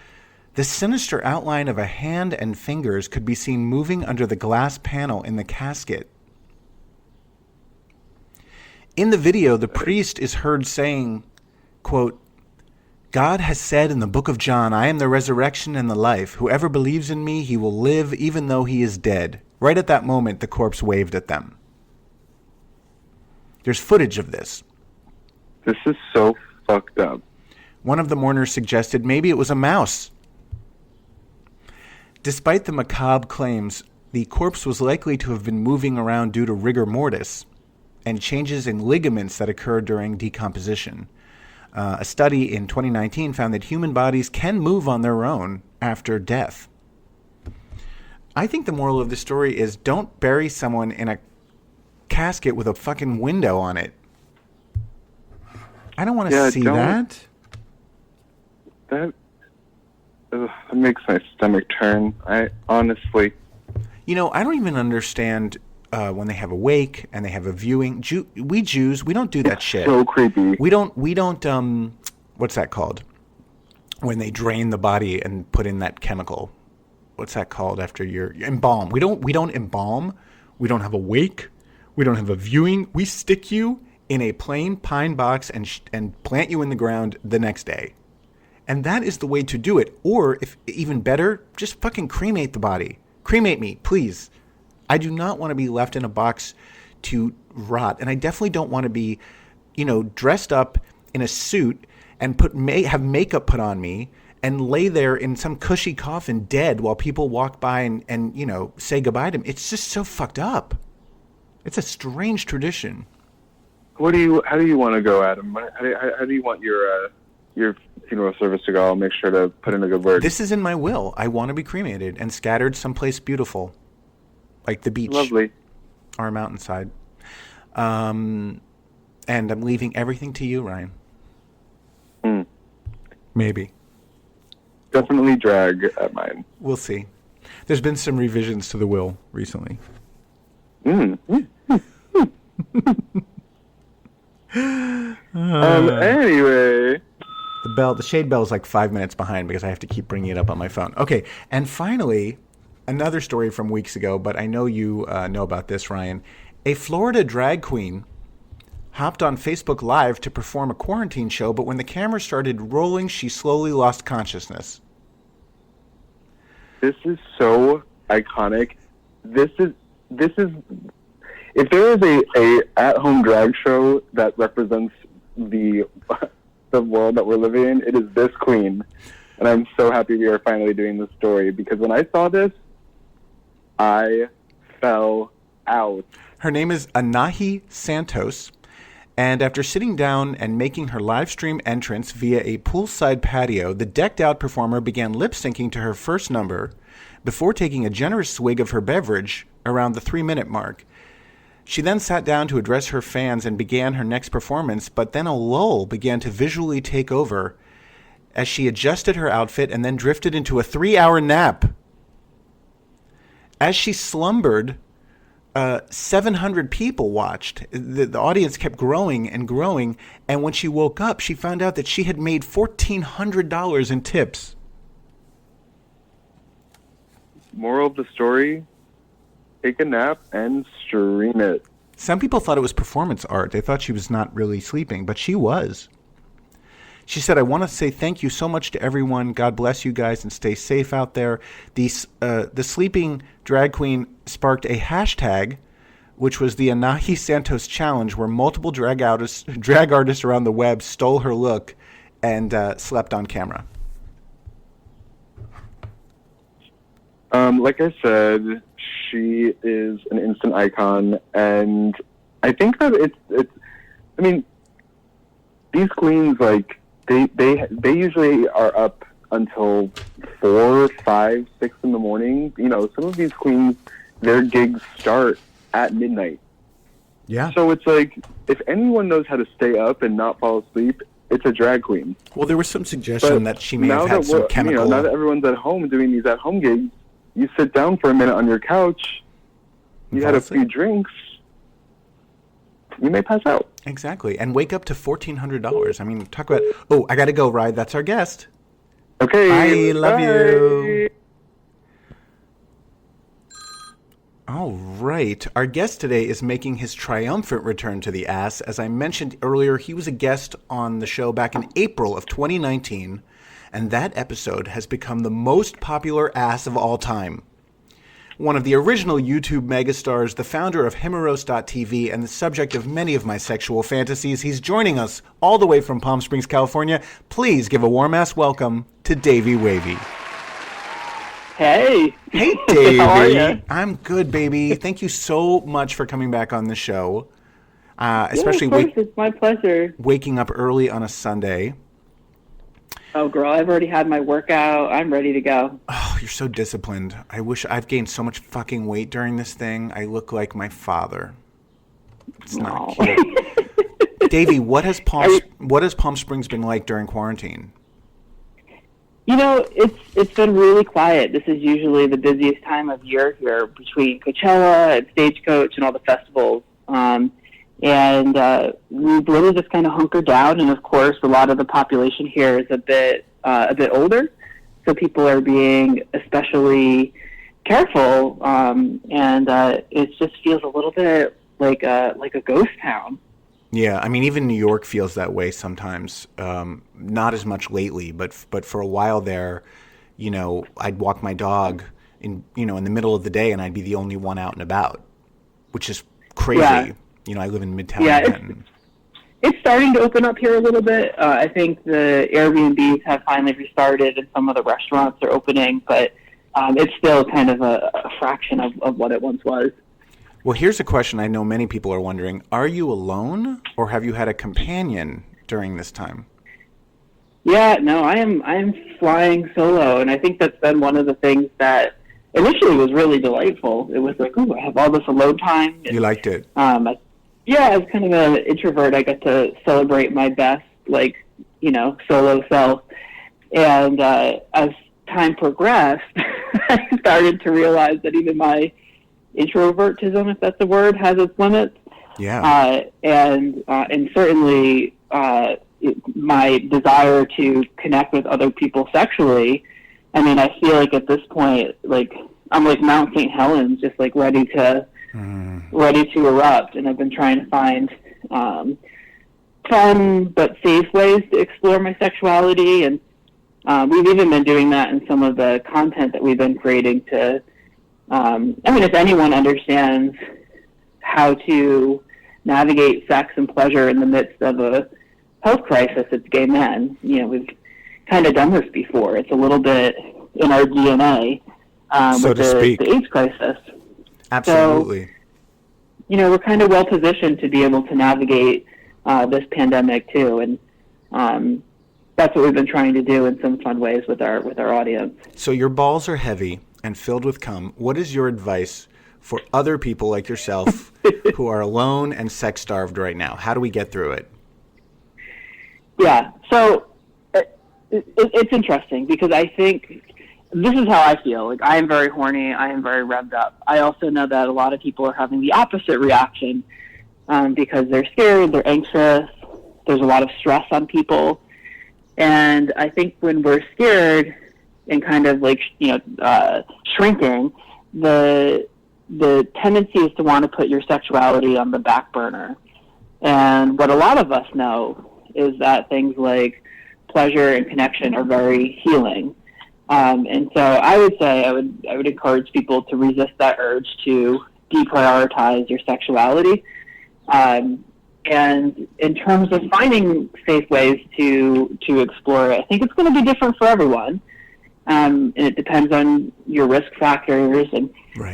the sinister outline of a hand and fingers could be seen moving under the glass panel in the casket. In the video, the priest is heard saying, quote, "God has said in the book of John, I am the resurrection and the life. Whoever believes in me, he will live even though he is dead." Right at that moment, the corpse waved at them. There's footage of this. This is so fucked up. One of the mourners suggested maybe it was a mouse. Despite the macabre claims, the corpse was likely to have been moving around due to rigor mortis. and changes in ligaments that occur during decomposition. A study in 2019 found that human bodies can move on their own after death. I think the moral of the story is don't bury someone in a casket with a fucking window on it. I don't want to see that. That makes my stomach turn. I honestly... You know, I don't even understand when they have a wake and they have a viewing. We Jews, we don't do that shit. So creepy. We don't, what's that called? When they drain the body and put in that chemical. What's that called after your embalm? We don't embalm. We don't have a wake. We don't have a viewing. We stick you in a plain pine box and plant you in the ground the next day. And that is the way to do it. Or, if even better, just fucking cremate the body. Cremate me, please. I do not want to be left in a box to rot. And I definitely don't want to be, dressed up in a suit and have makeup put on me and lay there in some cushy coffin dead while people walk by and say goodbye to me. It's just so fucked up. It's a strange tradition. How do you want to go, Adam? How do you want your funeral service to go? I'll make sure to put in a good word. This is in my will. I want to be cremated and scattered someplace beautiful, like the beach. Lovely. Or a mountainside. And I'm leaving everything to you, Ryan. Maybe. Definitely drag at mine. We'll see. There's been some revisions to the will recently. Anyway. The shade bell is like 5 minutes behind because I have to keep bringing it up on my phone. Okay, and finally, another story from weeks ago, but I know you know about this, Ryan. A Florida drag queen hopped on Facebook Live to perform a quarantine show, but when the camera started rolling, she slowly lost consciousness. This is so iconic. This is if there is a at-home drag show that represents the world that we're living in, it is this queen. And I'm so happy we are finally doing this story, because when I saw this, I fell out. Her name is Anahi Santos, and after sitting down and making her live stream entrance via a poolside patio, the decked-out performer began lip-syncing to her first number before taking a generous swig of her beverage around the 3-minute mark. She then sat down to address her fans and began her next performance, but then a lull began to visually take over as she adjusted her outfit and then drifted into a 3-hour nap. As she slumbered, 700 people watched. The audience kept growing and growing, and when she woke up, she found out that she had made $1,400 in tips. Moral of the story, take a nap and stream it. Some people thought it was performance art. They thought she was not really sleeping, but she was. She said, I want to say thank you so much to everyone. God bless you guys and stay safe out there. The sleeping drag queen sparked a hashtag, which was the Anahi Santos Challenge, where multiple drag artists around the web stole her look and slept on camera. Like I said, she is an instant icon, and I think that it's I mean, these queens, like, they usually are up until 4, 5, 6 in the morning. You know, some of these queens, their gigs start at midnight. Yeah. So it's like, if anyone knows how to stay up and not fall asleep, it's a drag queen. Well, there was some suggestion that she may have had some chemical... now that everyone's at home doing these at-home gigs, you sit down for a minute on your couch, you had a few drinks, you may pass out. Exactly. And wake up to $1,400. I mean, talk about... Oh, I got to go, Ryan. That's our guest. Okay. I love you. All right. Our guest today is making his triumphant return to the ass. As I mentioned earlier, he was a guest on the show back in April of 2019, and that episode has become the most popular ass of all time. One of the original YouTube megastars, the founder of Himeros.tv, and the subject of many of my sexual fantasies, he's joining us all the way from Palm Springs, California. Please give a warm-ass welcome to Davey Wavey. Hey. Hey, Davey. How are you? I'm good, baby. Thank you so much for coming back on the show. Especially yeah, of course, it's my pleasure. Waking up early on a Sunday. Oh, girl, I've already had my workout. I'm ready to go. Oh, you're so disciplined. I wish I've gained so much fucking weight during this thing. I look like my father. It's not cute. Davey, what has Palm Springs been like during quarantine? You know, it's been really quiet. This is usually the busiest time of year here between Coachella and Stagecoach and all the festivals. And we've really just kind of hunkered down. And of course, a lot of the population here is a bit older, so people are being especially careful. And it just feels a little bit like a ghost town. Yeah, I mean, even New York feels that way sometimes. Not as much lately, but for a while there, you know, I'd walk my dog in the middle of the day, and I'd be the only one out and about, which is crazy. Yeah. You know, I live in Midtown. Yeah, it's starting to open up here a little bit. I think the Airbnbs have finally restarted, and some of the restaurants are opening, but it's still kind of a fraction of what it once was. Well, here's a question I know many people are wondering. Are you alone, or have you had a companion during this time? Yeah, no, I'm flying solo, and I think that's been one of the things that initially was really delightful. It was like, oh, I have all this alone time. You liked it? As kind of an introvert, I got to celebrate my best, solo self. And as time progressed, I started to realize that even my introvertism, if that's a word, has its limits. Yeah. And certainly my desire to connect with other people sexually. I mean, I feel like at this point, I'm like Mount St. Helens, just like ready to erupt. And I've been trying to find fun but safe ways to explore my sexuality. And we've even been doing that in some of the content that we've been creating to, if anyone understands how to navigate sex and pleasure in the midst of a health crisis, it's gay men. You know, we've kind of done this before. It's a little bit in our DNA with the AIDS crisis. Absolutely. So, we're kind of well positioned to be able to navigate this pandemic too, and that's what we've been trying to do in some fun ways with our audience. So your balls are heavy and filled with cum. What is your advice for other people like yourself who are alone and sex starved right now? How do we get through it? Yeah, so it's interesting because I think this is how I feel. Like, I am very horny. I am very revved up. I also know that a lot of people are having the opposite reaction because they're scared, they're anxious. There's a lot of stress on people. And I think when we're scared and kind of shrinking, the tendency is to want to put your sexuality on the back burner. And what a lot of us know is that things like pleasure and connection are very healing. And so I would say I would encourage people to resist that urge to deprioritize your sexuality. And in terms of finding safe ways to explore it, I think it's going to be different for everyone. And it depends on your risk factors and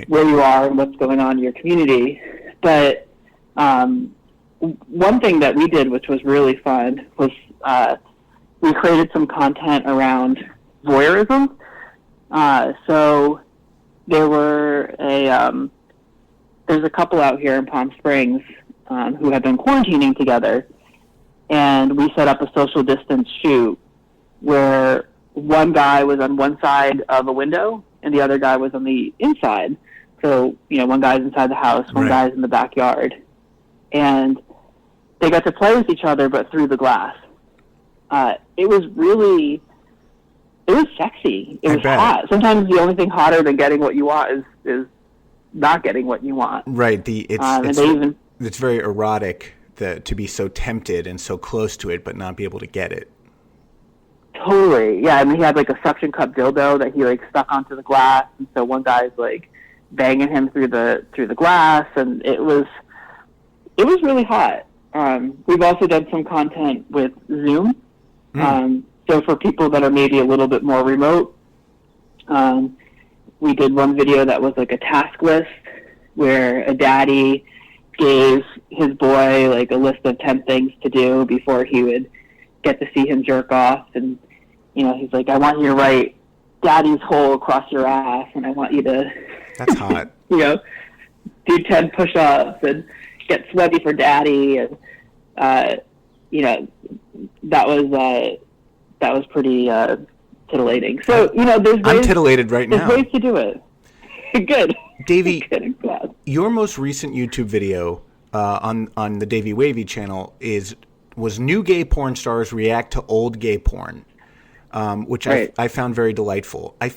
where you are and what's going on in your community. But one thing that we did, which was really fun, was we created some content around voyeurism. So there's a couple out here in Palm Springs who have been quarantining together, and we set up a social distance shoot where one guy was on one side of a window and the other guy was on the inside. So, one guy's inside the house, one guy's in the backyard. And they got to play with each other, but through the glass. It was sexy. It was hot. Sometimes the only thing hotter than getting what you want is not getting what you want. Right. It's very erotic to be so tempted and so close to it, but not be able to get it. Totally. Yeah. I mean, he had a suction cup dildo that he stuck onto the glass, and so one guy's banging him through the glass, and it was really hot. We've also done some content with Zoom. So for people that are maybe a little bit more remote, we did one video that was a task list where a daddy gave his boy like a list of 10 things to do before he would get to see him jerk off. And, you know, he's like, I want you to write daddy's hole across your ass, and I want you to, That's hot. you know, do 10 push-ups and get sweaty for daddy. And, you know, that was pretty titillating. So, you know, there's ways, I'm titillated right now. There's ways to do it. Good. Davey, Good, I'm glad. Your most recent YouTube video on the Davey Wavey channel was new gay porn stars react to old gay porn, which Right. I found very delightful. I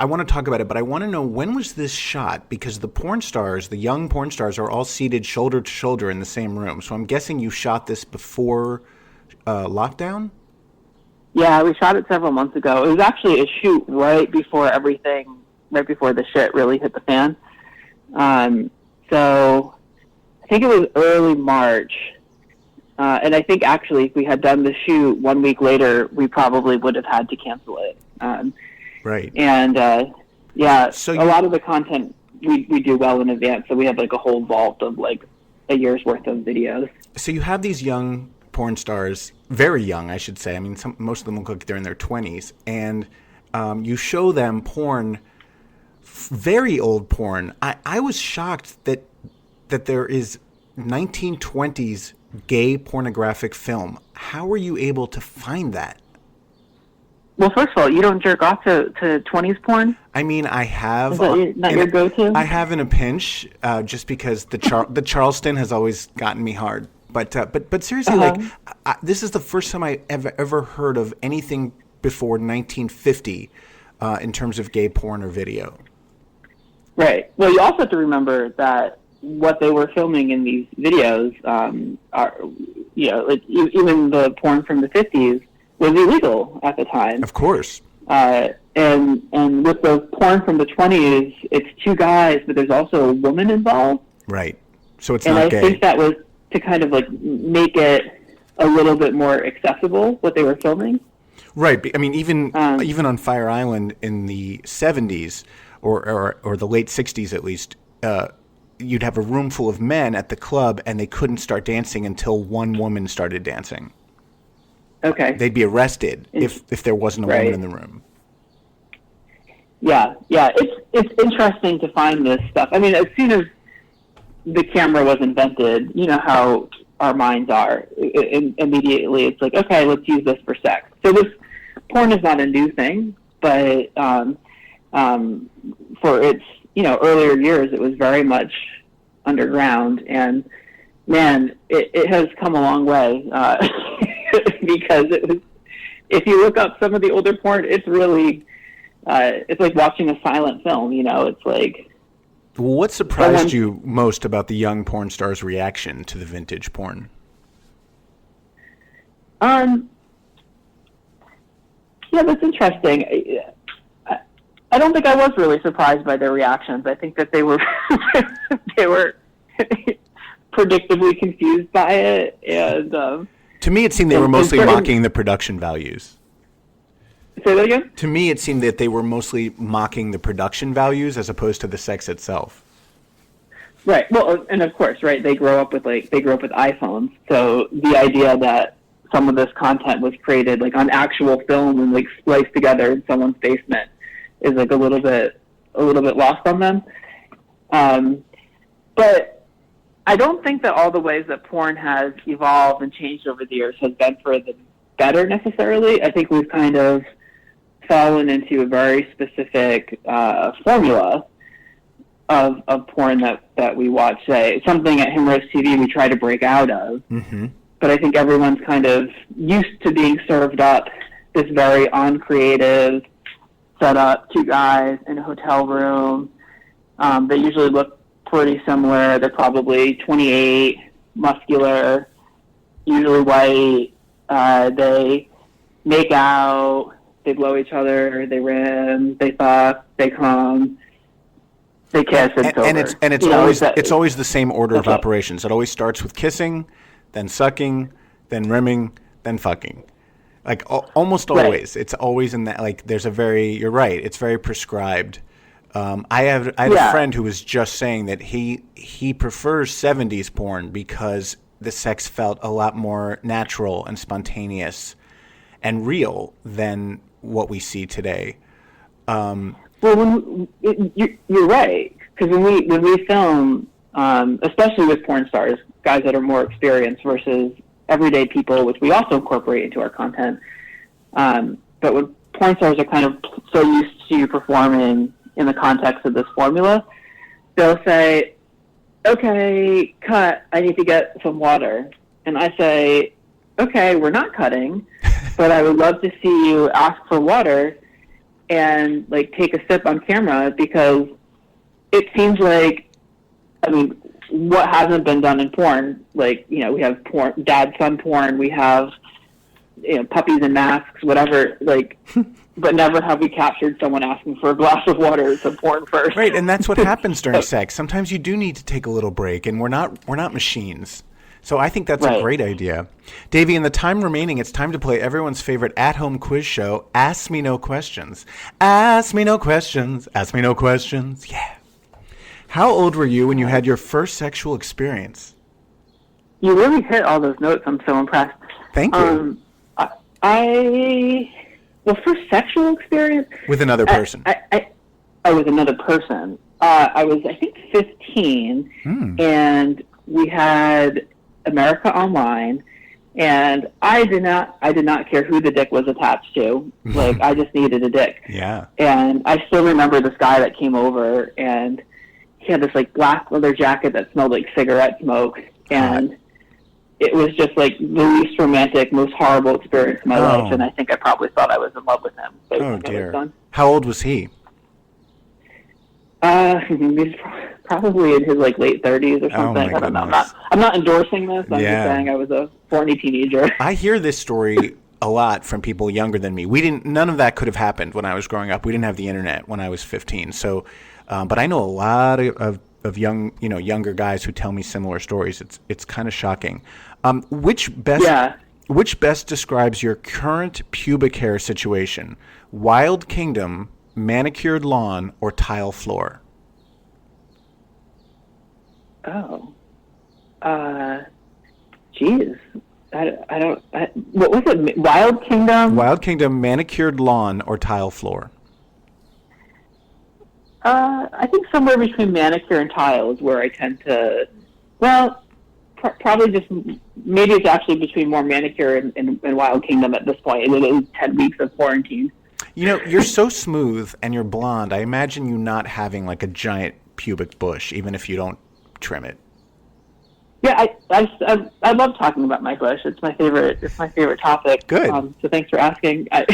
want to talk about it, but I want to know, when was this shot? Because the porn stars, the young porn stars, are all seated shoulder to shoulder in the same room. So I'm guessing you shot this before lockdown? Yeah, we shot it several months ago. It was actually a shoot right before the shit really hit the fan. So I think it was early March. And I think actually if we had done the shoot 1 week later, we probably would have had to cancel it. Right. And yeah, So a lot of the content we do well in advance. So we have like a whole vault of like a year's worth of videos. So you have these young porn stars, very young, I should say. I mean, most of them look like they're in their 20s. And you show them porn, very old porn. I was shocked that there is 1920s gay pornographic film. How were you able to find that? Well, first of all, you don't jerk off to 20s porn? I mean, I have. Is that not your go-to? I have in a pinch, just because the Charleston has always gotten me hard. But seriously, like, this is the first time I ever heard of anything before 1950 in terms of gay porn or video. Right. Well, you also have to remember that what they were filming in these videos are, you know, like even the porn from the 50s was illegal at the time. Of course. And with the porn from the 20s, it's two guys, but there's also a woman involved. Right. So it's and not I gay. think that was to kind of like make it a little bit more accessible, what they were filming. Right. I mean, even on Fire Island in the 70s or the late 60s at least, you'd have a room full of men at the club, and they couldn't start dancing until one woman started dancing. Okay. They'd be arrested if there wasn't a Right. woman in the room. Yeah. It's interesting to find this stuff. I mean, as soon as the camera was invented, you know how our minds are. Immediately, it's like, okay, let's use this for sex. So this porn is not a new thing, but for its earlier years, it was very much underground, and man, it has come a long way because if you look up some of the older porn, it's really it's like watching a silent film. It's like. Well, what surprised you most about the young porn stars' reaction to the vintage porn? Yeah, that's interesting. I don't think I was really surprised by their reactions. I think that they were predictably confused by it, and to me, it seemed they were mostly mocking the production values. Say that again? To me, it seemed that they were mostly mocking the production values as opposed to the sex itself. Right. Well, and of course, right, they grew up with iPhones. So the idea that some of this content was created like on actual film and like spliced together in someone's basement is like a little bit lost on them. But I don't think that all the ways that porn has evolved and changed over the years has been for the better necessarily. I think we've kind of fallen into a very specific formula of porn that we watch. Say something at Himrose TV we try to break out of, but I think everyone's kind of used to being served up this very uncreative setup, two guys in a hotel room. They usually look pretty similar. They're probably 28, muscular, usually white. They make out, they blow each other, they rim, they fuck, they come, they kiss, and it's over. It's always the same order of operations. It always starts with kissing, then sucking, then rimming, then fucking. Like almost always, It's always in that. Like you're right. It's very prescribed. I had a friend who was just saying that he prefers 70s porn because the sex felt a lot more natural and spontaneous and real than what we see today. Well, you're right, because when we film, especially with porn stars, guys that are more experienced versus everyday people, which we also incorporate into our content. But when porn stars are kind of so used to performing in the context of this formula, they'll say, "Okay, cut. I need to get some water." And I say, "Okay, we're not cutting, but I would love to see you ask for water and like take a sip on camera, because it seems like, I mean, what hasn't been done in porn? Like, you know, we have porn, dad-son porn, we have, you know, puppies in masks, whatever, like, but never have we captured someone asking for a glass of water to porn first." Right, and that's what happens during sex. Sometimes you do need to take a little break, and we're not machines. So I think that's a great idea. Davey, in the time remaining, it's time to play everyone's favorite at-home quiz show, Ask Me No Questions. Ask me no questions. Ask me no questions. Yeah. How old were you when you had your first sexual experience? You really hit all those notes. I'm so impressed. Thank you. Well, first sexual experience? With another person. I was another person. I was, I think, 15, and we had America Online, and I did not care who the dick was attached to. Like, I just needed a dick. Yeah. And I still remember this guy that came over, and he had this like black leather jacket that smelled like cigarette smoke, and it was just like the least romantic, most horrible experience of my life, and I think I probably thought I was in love with him. Oh dear. How old was he? He's probably in his like late 30s or something. I don't know. I'm not endorsing this. I'm just saying I was a horny teenager. I hear this story a lot from people younger than me. None of that could have happened when I was growing up. We didn't have the internet when I was 15. So, but I know a lot of younger guys who tell me similar stories. It's kind of shocking. Which best describes your current pubic hair situation? Wild Kingdom, manicured lawn, or tile floor? Geez. What was it? Wild Kingdom? Wild Kingdom, manicured lawn, or tile floor? I think somewhere between manicure and tile is where I tend to, probably just, maybe it's actually between more manicure and Wild Kingdom at this point. It is 10 weeks of quarantine. You know, you're so smooth and you're blonde. I imagine you not having like a giant pubic bush, even if you don't trim it. Yeah, I love talking about my bush. It's my favorite topic. Good. So thanks for asking. I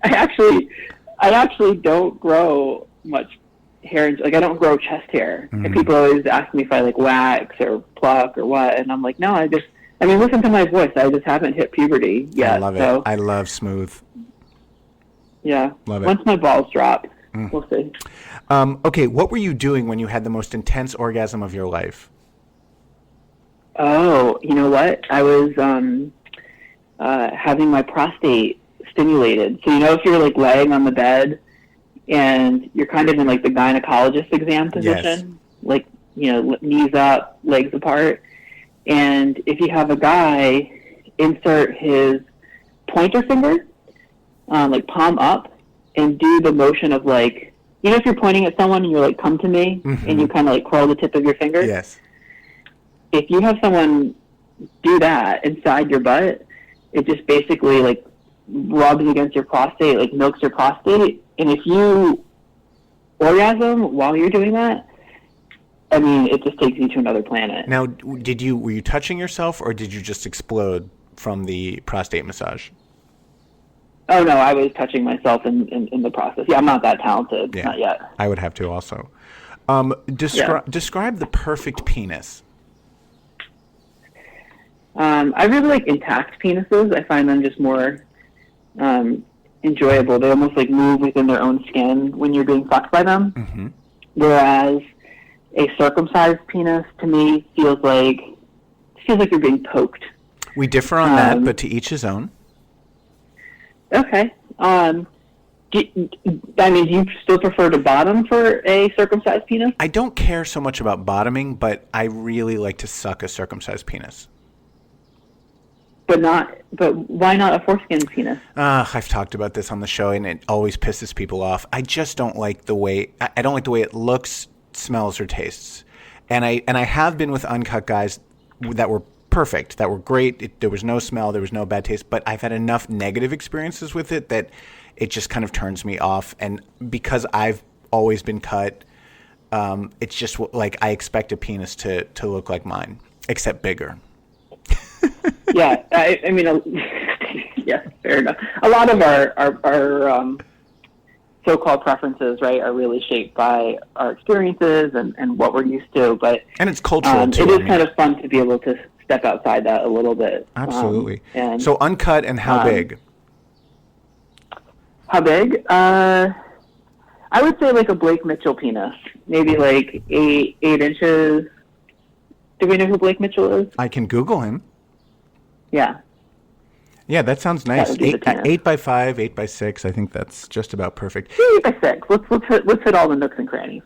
actually don't grow much hair. Like, I don't grow chest hair. Mm-hmm. And people always ask me if I like wax or pluck or what, and I'm like, no, listen to my voice. I just haven't hit puberty yet. I love it. I love smooth. Yeah. Love it. Once my balls drop, we'll see. Okay, what were you doing when you had the most intense orgasm of your life? Oh, you know what? I was having my prostate stimulated. So, you know, if you're like laying on the bed and you're kind of in like the gynecologist exam position, like, you know, knees up, legs apart, and if you have a guy insert his pointer finger, like palm up, and do the motion of like, you know, if you're pointing at someone and you're like, come to me, and you kind of like curl the tip of your finger. Yes. If you have someone do that inside your butt, it just basically like rubs against your prostate, like milks your prostate. And if you orgasm while you're doing that, I mean, it just takes you to another planet. Now, were you touching yourself, or did you just explode from the prostate massage? Oh no, I was touching myself in the process. Yeah, I'm not that talented. Yeah. Not yet. I would have to also. Describe the perfect penis. I really like intact penises. I find them just more enjoyable. They almost like move within their own skin when you're being fucked by them. Mm-hmm. Whereas a circumcised penis, to me, feels like you're being poked. We differ on that, but to each his own. Okay. do you still prefer to bottom for a circumcised penis? I don't care so much about bottoming, but I really like to suck a circumcised penis. But why not a foreskin penis? I've talked about this on the show, and it always pisses people off. I just don't like the way I don't like the way it looks, smells, or tastes. And I have been with uncut guys that were perfect, that were great. There was no smell, there was no bad taste. But I've had enough negative experiences with it that it just kind of turns me off. And because I've always been cut, it's just like I expect a penis to look like mine, except bigger. Yeah, I mean, yeah, fair enough. A lot of our so-called preferences, right, are really shaped by our experiences and what we're used to. But and it's cultural too. It is kind of fun to be able to step outside that a little bit. Absolutely. And so uncut and how big? How big? I would say like a Blake Mitchell penis, maybe like 8 inches. Do we know who Blake Mitchell is? I can Google him. Yeah. Yeah, that sounds nice. That would be 8 by 5, 8 by 6. I think that's just about perfect. 8 by 6. Let's hit all the nooks and crannies.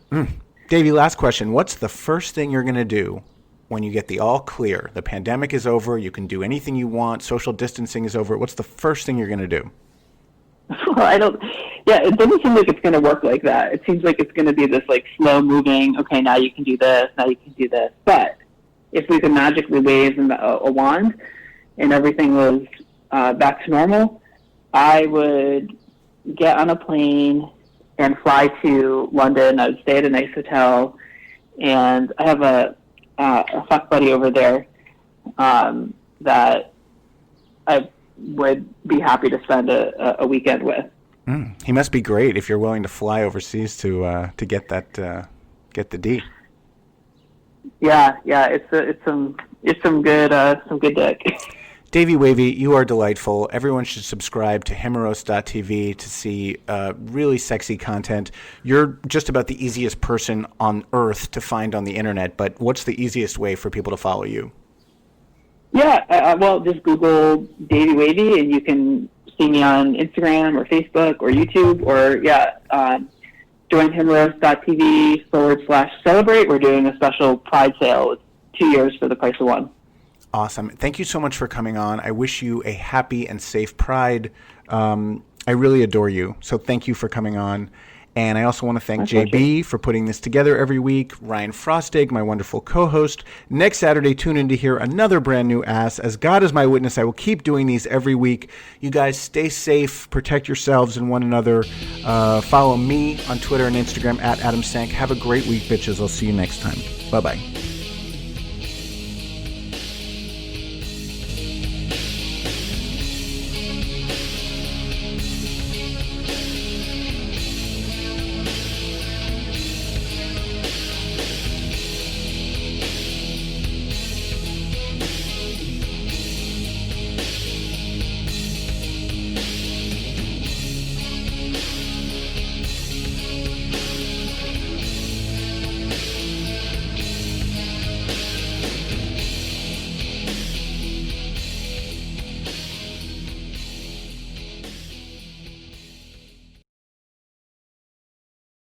Davey, last question. What's the first thing you're going to do when you get the all clear? The pandemic is over. You can do anything you want. Social distancing is over. What's the first thing you're going to do? Well, it doesn't seem like it's going to work like that. It seems like it's going to be this like slow moving, okay, now you can do this, now you can do this. But if we could magically wave a wand and everything was back to normal, I would get on a plane and fly to London. I would stay at a nice hotel, and I have a fuck buddy over there that I would be happy to spend a weekend with. He must be great if you're willing to fly overseas to get that get the D. Yeah, it's some good dick. Davey Wavey, you are delightful. Everyone should subscribe to Himeros.tv to see really sexy content. You're just about the easiest person on earth to find on the internet, but what's the easiest way for people to follow you? Yeah, well, just Google Davey Wavey, and you can see me on Instagram or Facebook or YouTube, or join Himeros.tv/celebrate. We're doing a special Pride sale with 2 years for the price of one. Awesome. Thank you so much for coming on. I wish you a happy and safe Pride. I really adore you. So thank you for coming on. And I also want to thank JB for putting this together every week. Ryan Frostig, my wonderful co-host. Next Saturday, tune in to hear another brand new ass. As God is my witness, I will keep doing these every week. You guys stay safe, protect yourselves and one another. Follow me on Twitter and Instagram @AdamSank. Have a great week, bitches. I'll see you next time. Bye-bye.